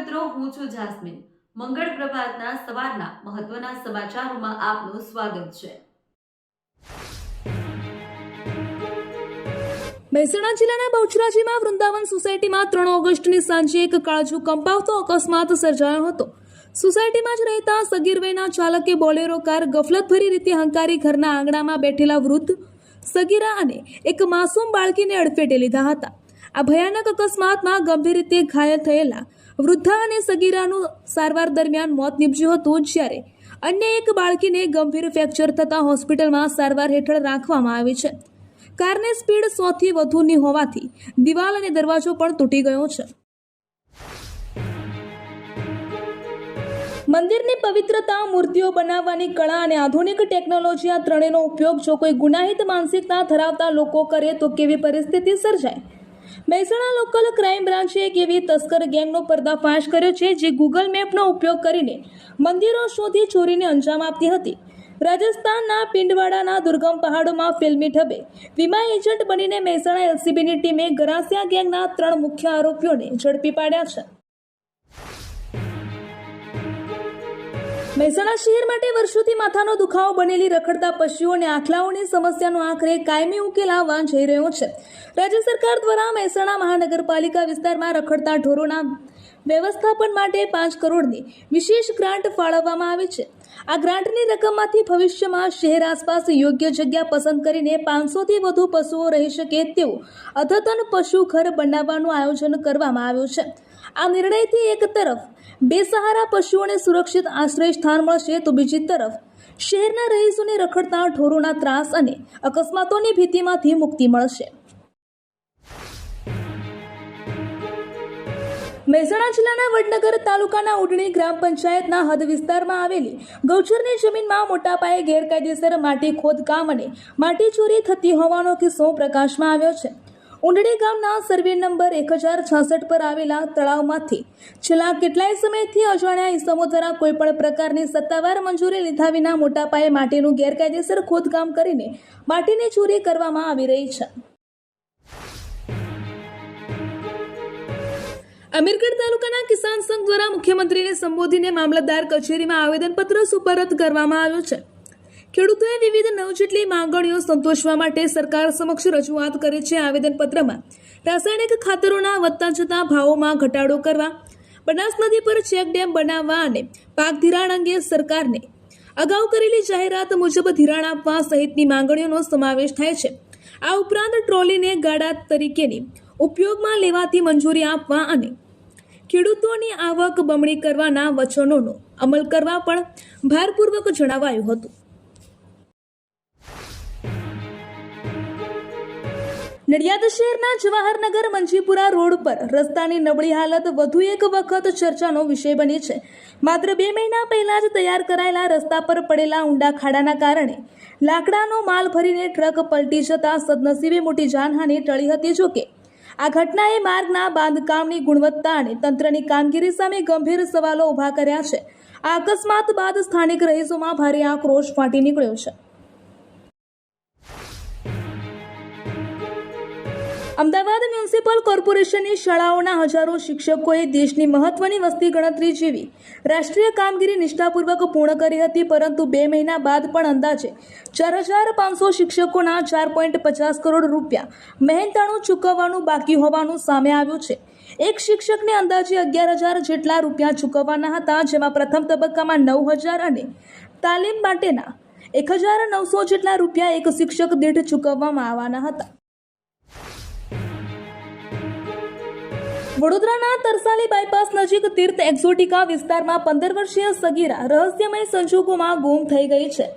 મિત્રો, હું છું જાસ્મીન. મંગળ પ્રભાતના સવારના મહત્વના સમાચારોમાં આપનું સ્વાગત છે. મહેસાણા જિલ્લાના બહુચરાજીમાં વૃંદાવન સોસાયટીમાં 3 ઓગસ્ટની સાંજે એક કાળજુ કંપાવતો અકસ્માત સર્જાયો હતો. સોસાયટીમાં જ રહેતા સગીર વયના ચાલકે બોલેરો કાર ગફલતભરી રીતે હંકારી ઘરના આંગણામાં બેઠેલા વૃદ્ધ, સગીરા અને એક માસૂમ બાળકીને અડફેટે લીધા હતા. આ ભયાનક અકસ્માતમાં ગંભીર રીતે ઘાયલ થયેલા વૃદ્ધા અને સગીરાનું સારવાર દરમિયાન મોત નીપજ્યું હતું, જ્યારે અન્ય એક બાળકીને ગંભીર ફ્રેક્ચર થતાં હોસ્પિટલમાં સારવાર હેઠળ રાખવામાં આવી છે. કારની સ્પીડ 100 થી વધુની હોવાથી દિવાલ અને દરવાજો પણ તૂટી ગયો છે. મંદિરની પવિત્રતા, મૂર્તિઓ બનાવવાની કળા અને આધુનિક ટેકનોલોજી, આ ત્રણેયનો ઉપયોગ જો કોઈ ગુનાહિત માનસિકતા ધરાવતા લોકો કરે તો કેવી પરિસ્થિતિ સર્જાય? મહેસાણા લોકલ ક્રાઇમ બ્રાન્ચે એક એવી તસ્કર ગેંગનો પર્દાફાશ કર્યો છે જે ગૂગલ મેપનો ઉપયોગ કરીને મંદિરો શોધી ચોરીને અંજામ આપતી હતી. રાજસ્થાનના પિંડવાડાના દુર્ગમ પહાડોમાં ફિલ્મી ઢબે વીમા એજન્ટ બનીને મહેસાણા એલસીબીની ટીમે ગરાસિયા ગેંગના 3 મુખ્ય આરોપીઓને ઝડપી પાડ્યા છે. મહેસાણા શહેર માટે વર્ષોથી માથાનો દુખાવો બનેલી રખડતા પશુઓ અને આખલાઓની સમસ્યાનો આખરે કાયમી ઉકેલ આવવા જઈ રહ્યો છે. રાજ્ય સરકાર દ્વારા મહેસાણા મહાનગરપાલિકા વિસ્તારમાં રખડતા ઢોરોના વ્યવસ્થાપન માટે 5 કરોડની વિશેષ ગ્રાન્ટ ફાળવવામાં આવી છે. આ ગ્રાન્ટની રકમમાંથી ભવિષ્યમાં શહેર આસપાસ યોગ્ય જગ્યા પસંદ કરીને 500 થી વધુ પશુઓ રહી શકે તેવું અદ્યતન પશુ ઘર બનાવવાનું આયોજન કરવામાં આવ્યું છે. આ નિર્ણયથી એક તરફ બેસહારા પશુઓને સુરક્ષિત આશ્રય સ્થાન મળશે તો બીજી તરફ શહેરના રહીશોને રખડતા ઢોરોના ત્રાસ અને અકસ્માતોની ભીતિમાંથી મુક્તિ મળશે. મહેસાણા જિલ્લાના વડનગર તાલુકાના ઉડણી ગ્રામ પંચાયતના હદ વિસ્તારમાં આવેલી ગૌચરની જમીનમાં મોટા પાયે ગેરકાયદેસર માટી ખોદકામ અને માટી ચોરી થતી હોવાનો કિસ્સો પ્રકાશમાં આવ્યો છે. ઉંડણી ગામના સર્વે નંબર 1066 પર આવેલા તળાવમાંથી છેલ્લા કેટલાય સમયથી અજાણ્યા ઇસમો દ્વારા કોઈપણ પ્રકારની સત્તાવાર મંજૂરી લીધા વિના મોટા પાયે માટીનું ગેરકાયદેસર ખોદકામ કરીને માટીની ચોરી કરવામાં આવી રહી છે. અમીરગઢ તાલુકાના કિસાન સંઘ દ્વારા મુખ્યમંત્રીને સંબોધીને મામલતદાર કચેરીમાં આવેદનપત્ર સુપરત કરવામાં આવ્યું છે. ખેડૂતોએ વિવિધ 9 જેટલી માંગણીઓ સંતોષવા માટે સરકાર સમક્ષ રજૂઆત કરી છે. આવેદનપત્રમાં રાસાયણિક ખાતરોના વધતા જતા ભાવોમાં ઘટાડો કરવા, બનાસ નદી પર ચેક ડેમ બનાવવા અને પાક ધિરાણ અંગે સરકારને અગાઉ કરેલી જાહેરાત મુજબ ધિરાણ આપવા સહિતની માંગણીઓનો સમાવેશ થાય છે. આ ઉપરાંત ટ્રોલીને ગાડા તરીકેની ઉપયોગમાં લેવાથી મંજૂરી આપવા અને ખેડૂતોની આવક બમણી કરવાના વચનોનો અમલ કરવા પણ ભારપૂર્વક જણાવાયું હતું. નડિયાદ શહેરના જવાહરનગર મંજીપુરા રોડ પર રસ્તાની નબળી હાલત વધુ એક વખત ચર્ચાનો વિષય બની છે. માત્ર 2 મહિના પહેલા જ તૈયાર કરાયેલા રસ્તા પર પડેલા ઊંડા ખાડાના કારણે લાકડાનો માલ ભરીને ટ્રક પલટી જતા સદનસીબે મોટી જાનહાનિ ટળી હતી. જોકે આ ઘટનાએ માર્ગના બાંધકામની ગુણવત્તા અને તંત્રની કામગીરી સામે ગંભીર સવાલો ઊભા કર્યા છે. આ અકસ્માત બાદ સ્થાનિક રહીશોમાં ભારે આક્રોશ ફાટી નીકળ્યો છે. અમદાવાદ મ્યુનિસિપલ કોર્પોરેશનની શાળાઓના હજારો શિક્ષકોએ દેશની મહત્વની વસ્તી ગણતરી જેવી રાષ્ટ્રીય કામગીરી નિષ્ઠાપૂર્વક પૂર્ણ કરી હતી, પરંતુ 2 મહિના બાદ પણ અંદાજે 4500 શિક્ષકોના 4.50 કરોડ રૂપિયા મહેનતાણું ચૂકવવાનું બાકી હોવાનું સામે આવ્યું છે. એક શિક્ષકને અંદાજે 11,000 જેટલા રૂપિયા ચૂકવવાના હતા, જેમાં પ્રથમ તબક્કામાં 9,000 અને તાલીમ માટેના 1,900 જેટલા રૂપિયા એક શિક્ષક દીઠ ચૂકવવામાં આવવાના હતા. વડોદરાના તરસાલી બાયપાસ નજીક તીર્થ એક્ઝોટિકા વિસ્તારમાં 15 વર્ષીય સગીરા રહસ્યમય સંજોગોમાં ગુમ થઈ ગઈ છે.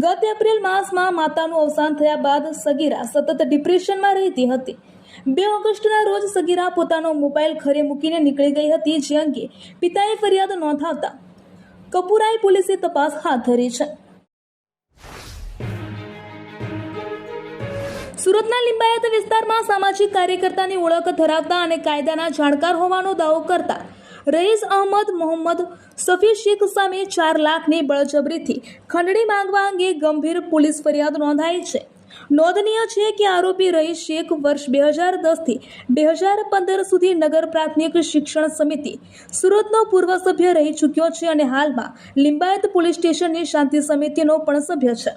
ગત એપ્રિલ માસમાં માતાનું અવસાન થયા બાદ સગીરા સતત ડિપ્રેશનમાં રહેતી હતી. 2 ઓગસ્ટના રોજ સગીરા પોતાનો મોબાઈલ ઘરે મૂકીને નીકળી ગઈ હતી, જે અંગે પિતાએ ફરિયાદ નોંધાવતા કપુરાઈ પોલીસે તપાસ હાથ ધરી છે. સુરતના લિંબાયત વિસ્તારમાં સામાજિક કાર્યકર્તાની ઓળખ ધરાવતા અને કાયદાના જાણકાર હોવાનો દાવો કરતા રઈસ અહમદ મોહમ્મદ સફી શેખ સામે 4 લાખની બળજબરીથી ખંડણી માંગવા અંગે ગંભીર પોલીસ ફરિયાદ નોંધાઈ છે. નોંધનીય છે કે આરોપી રહીશ શેખ વર્ષ 2010થી 2015 સુધી નગર પ્રાથમિક શિક્ષણ સમિતિ સુરતનો પૂર્વ સભ્ય રહી ચૂક્યો છે અને હાલમાં લિંબાયત પોલીસ સ્ટેશનની શાંતિ સમિતિનો પણ સભ્ય છે.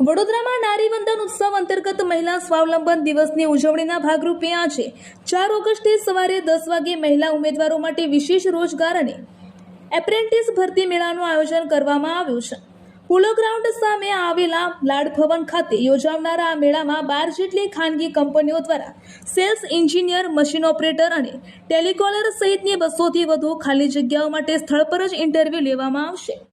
વડોદરામાં નારી વંદન ઉત્સવ અંતર્ગત મહિલા સ્વાવલંબન દિવસની ઉજવણીના ભાગરૂપે આજે 4 ઓગસ્ટે સવારે 10 વાગે મહિલા ઉમેદવારો માટે વિશેષ રોજગાર અને એપ્રેન્ટિસ ભરતી મેળાનું આયોજન કરવામાં આવ્યું છે. પોલો ગ્રાઉન્ડ સામે આવેલા લાડ ભવન ખાતે યોજાનારા આ મેળામાં 12 જેટલી ખાનગી કંપનીઓ દ્વારા સેલ્સ એન્જિનિયર, મશીન ઓપરેટર અને ટેલિકોલર સહિતની 200થી વધુ ખાલી જગ્યાઓ માટે સ્થળ પર જ ઇન્ટરવ્યૂ લેવામાં આવશે.